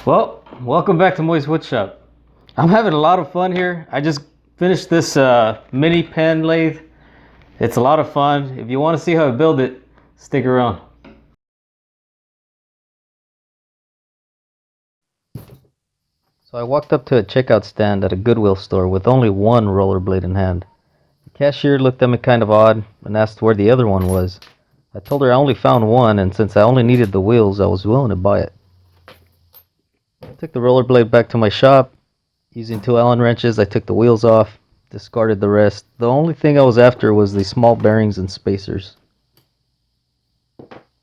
Well, welcome back to Moist Woodshop. I'm having a lot of fun here. I just finished this mini pen lathe. It's a lot of fun. If you want to see how I build it, stick around. So I walked up to a checkout stand at a Goodwill store with only one rollerblade in hand. The cashier looked at me kind of odd and asked where the other one was. I told her I only found one, and since I only needed the wheels, I was willing to buy it. I took the rollerblade back to my shop. Using two Allen wrenches, I took the wheels off, discarded the rest. The only thing I was after was the small bearings and spacers.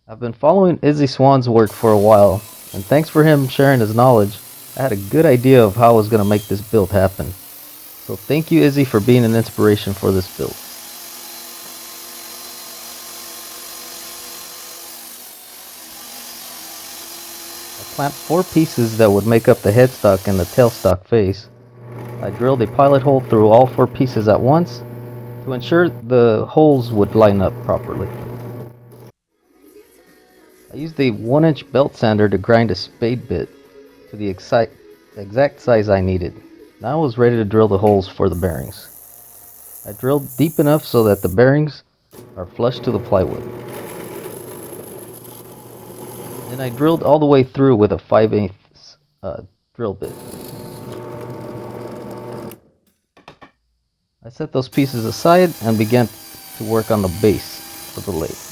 I've been following Izzy Swan's work for a while, and thanks for him sharing his knowledge, I had a good idea of how I was going to make this build happen. So thank you, Izzy, for being an inspiration for this build. I clamped 4 pieces that would make up the headstock and the tailstock face. I drilled a pilot hole through all 4 pieces at once to ensure the holes would line up properly. I used a 1-inch belt sander to grind a spade bit to the exact size I needed. Now I was ready to drill the holes for the bearings. I drilled deep enough so that the bearings are flush to the plywood. Then I drilled all the way through with a 5/8 drill bit. I set those pieces aside and began to work on the base of the lathe.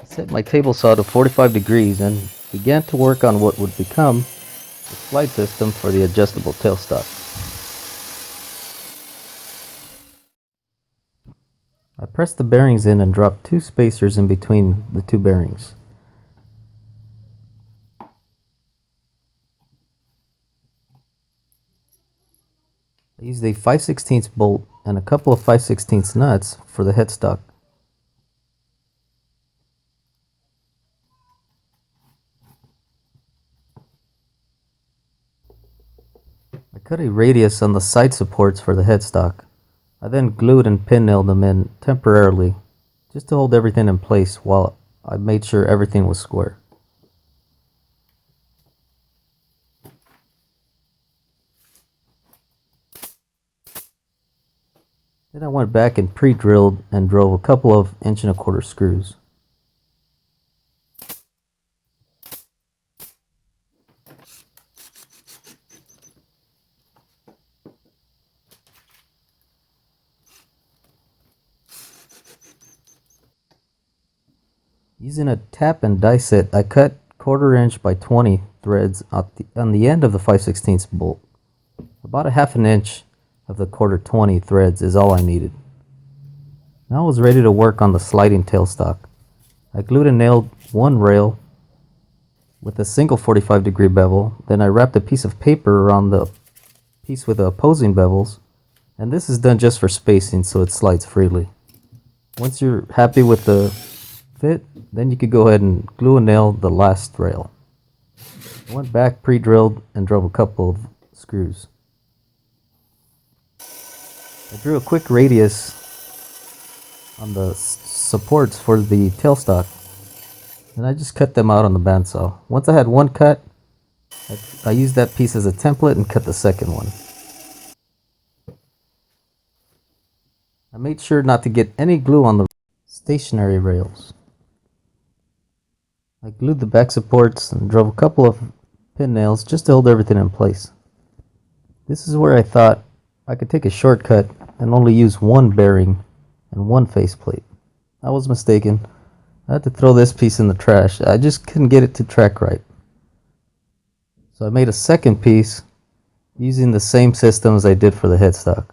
I set my table saw to 45 degrees and began to work on what would become the slide system for the adjustable tailstock. I pressed the bearings in and dropped 2 spacers in between the 2 bearings. I used a 5/16 bolt and a couple of 5/16 nuts for the headstock. I cut a radius on the side supports for the headstock. I then glued and pin nailed them in temporarily, just to hold everything in place while I made sure everything was square. Then I went back and pre-drilled and drove a couple of 1.25" screws. Using a tap and die set, I cut 1/4 inch by 20 threads on the end of the 5/16 bolt. About a 1/2 inch of the 1/4 threads is all I needed. Now I was ready to work on the sliding tailstock. I glued and nailed one rail with a single 45-degree bevel. Then I wrapped a piece of paper around the piece with the opposing bevels, and this is done just for spacing so it slides freely. Once you're happy with the fit, then you could go ahead and glue and nail the last rail. I went back, pre-drilled, and drove a couple of screws. I drew a quick radius on the supports for the tailstock, and I just cut them out on the bandsaw. Once I had one cut, I used that piece as a template and cut the second one. I made sure not to get any glue on the stationary rails. I glued the back supports and drove a couple of pin nails just to hold everything in place. This is where I thought I could take a shortcut and only use one bearing and one faceplate. I was mistaken. I had to throw this piece in the trash. I just couldn't get it to track right. So I made a second piece using the same system as I did for the headstock.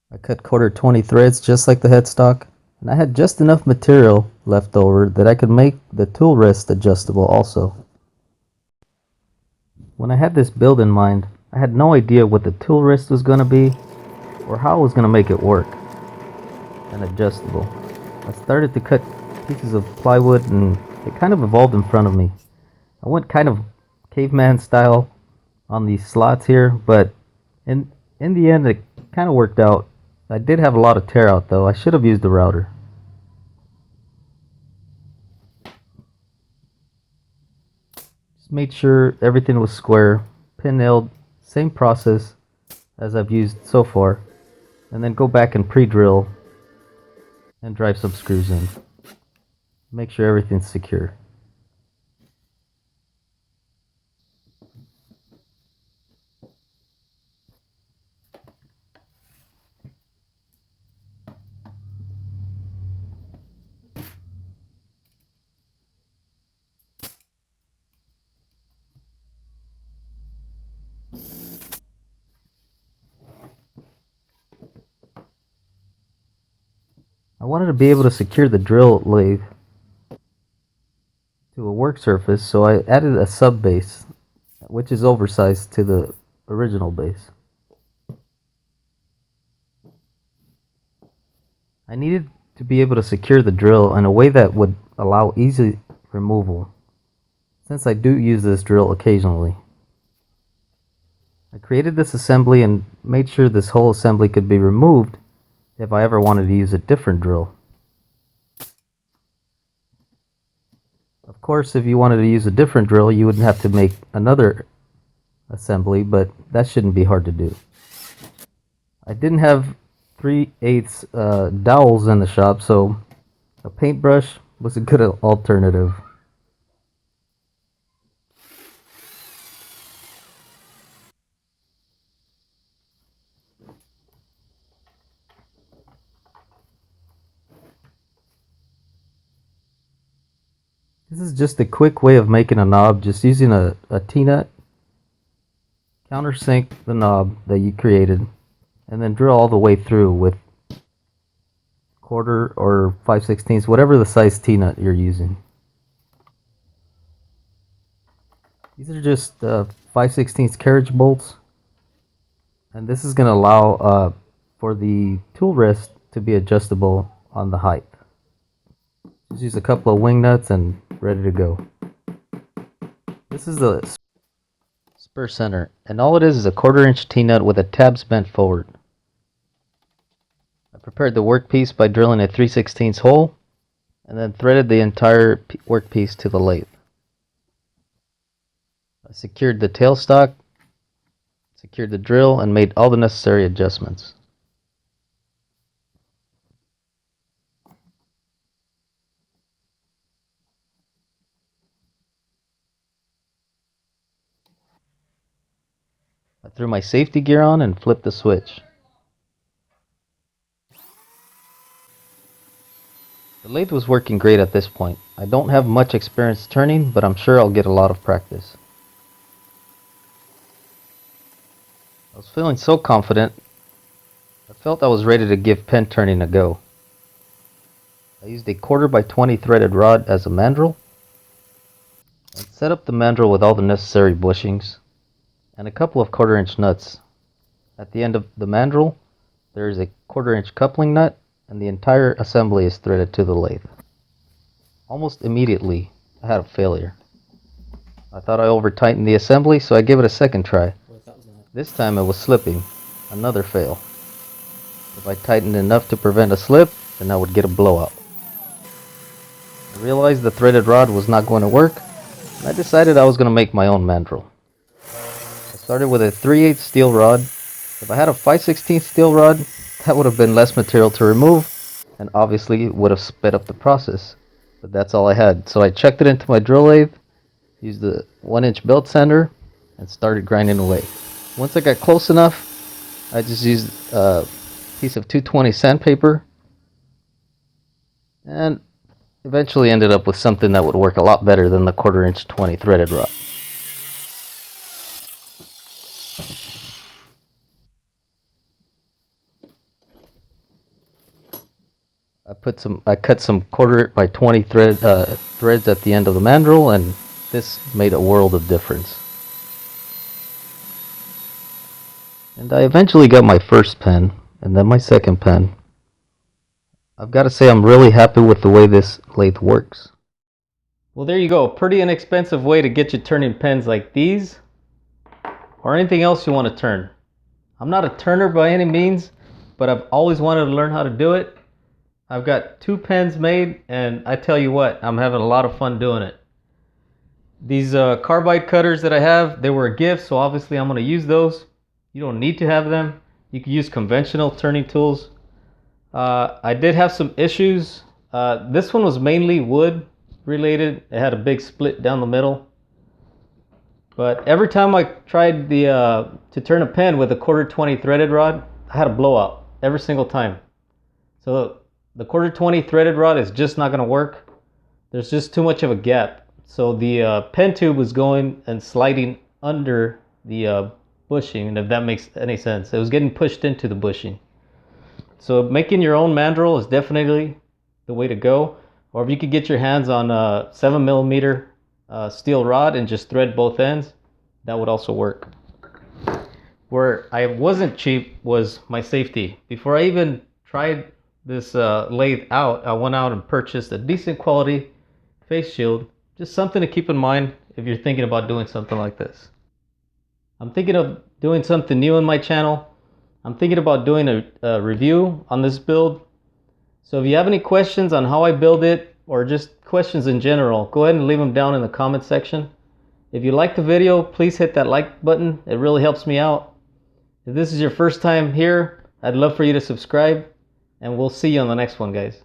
I I cut 1/4 20 threads just like the headstock, and I had just enough material left over that I could make the tool rest adjustable also. When I had this build in mind, I had no idea what the tool rest was going to be or how I was going to make it work and adjustable. I started to cut pieces of plywood and it kind of evolved in front of me. I went kind of caveman style on these slots here, but in the end it kind of worked out. I did have a lot of tear out though. I should have used the router. Just made sure everything was square, pin nailed, same process as I've used so far, and then go back and pre-drill and drive some screws in. Make sure everything's secure. I wanted to be able to secure the drill lathe to a work surface, so I added a sub base, which is oversized to the original base. I needed to be able to secure the drill in a way that would allow easy removal, since I do use this drill occasionally. I created this assembly and made sure this whole assembly could be removed if I ever wanted to use a different drill. Of course, if you wanted to use a different drill, you would have to make another assembly, but that shouldn't be hard to do. I didn't have 3/8 dowels in the shop, so a paintbrush was a good alternative. This is just a quick way of making a knob, just using a T-nut. Countersink the knob that you created, and then drill all the way through with 1/4 or 5/16, whatever the size T-nut you're using. These are just 5/16 carriage bolts, and this is going to allow for the tool rest to be adjustable on the height. Just use a couple of wing nuts and ready to go. This is the spur center, and all it is a 1/4" T-nut with the tabs bent forward. I prepared the workpiece by drilling a 3/16 hole and then threaded the entire workpiece to the lathe. I secured the tailstock, secured the drill, and made all the necessary adjustments. I threw my safety gear on and flipped the switch. The lathe was working great at this point. I don't have much experience turning, but I'm sure I'll get a lot of practice. I was feeling so confident, I felt I was ready to give pen turning a go. I used a 1/4 20 threaded rod as a mandrel, and set up the mandrel with all the necessary bushings, and a couple of 1/4" nuts. At the end of the mandrel, there is a 1/4" coupling nut, and the entire assembly is threaded to the lathe. Almost immediately, I had a failure. I thought I over-tightened the assembly, so I gave it a second try. This time it was slipping. Another fail. If I tightened enough to prevent a slip, then I would get a blowout. I realized the threaded rod was not going to work, and I decided I was going to make my own mandrel. I started with a 3/8 steel rod. If I had a 5/16 steel rod, that would have been less material to remove, and obviously would have sped up the process. But that's all I had, so I chucked it into my drill lathe, used the 1" belt sander, and started grinding away. Once I got close enough, I just used a piece of 220 sandpaper, and eventually ended up with something that would work a lot better than the 1/4" 20 threaded rod. I cut some 1/4 by 20 threads at the end of the mandrel, and this made a world of difference. And I eventually got my first pen, and then my second pen. I've got to say I'm really happy with the way this lathe works. Well, there you go. Pretty inexpensive way to get you turning pens like these, or anything else you want to turn. I'm not a turner by any means, but I've always wanted to learn how to do it. I've got 2 pens made, and I tell you what, I'm having a lot of fun doing it. These carbide cutters that I have, they were a gift, so obviously I'm going to use those. You don't need to have them. You can use conventional turning tools. I did have some issues. This one was mainly wood related. It had a big split down the middle. But every time I tried to turn a pen with a 1/4 20 threaded rod, I had a blowout every single time. So the 1/4 20 threaded rod is just not going to work. There's just too much of a gap. So the pen tube was going and sliding under the bushing, if that makes any sense. It was getting pushed into the bushing. So making your own mandrel is definitely the way to go. Or if you could get your hands on a 7mm steel rod and just thread both ends, that would also work. Where I wasn't cheap was my safety. Before I even tried this lathe out, I went out and purchased a decent quality face shield. Just something to keep in mind if you're thinking about doing something like this. I'm thinking of doing something new on my channel. I'm thinking about doing a review on this build. So if you have any questions on how I build it, or just questions in general, go ahead and leave them down in the comment section. If you like the video, please hit that like button. It really helps me out. If this is your first time here, I'd love for you to subscribe, and we'll see you on the next one, guys.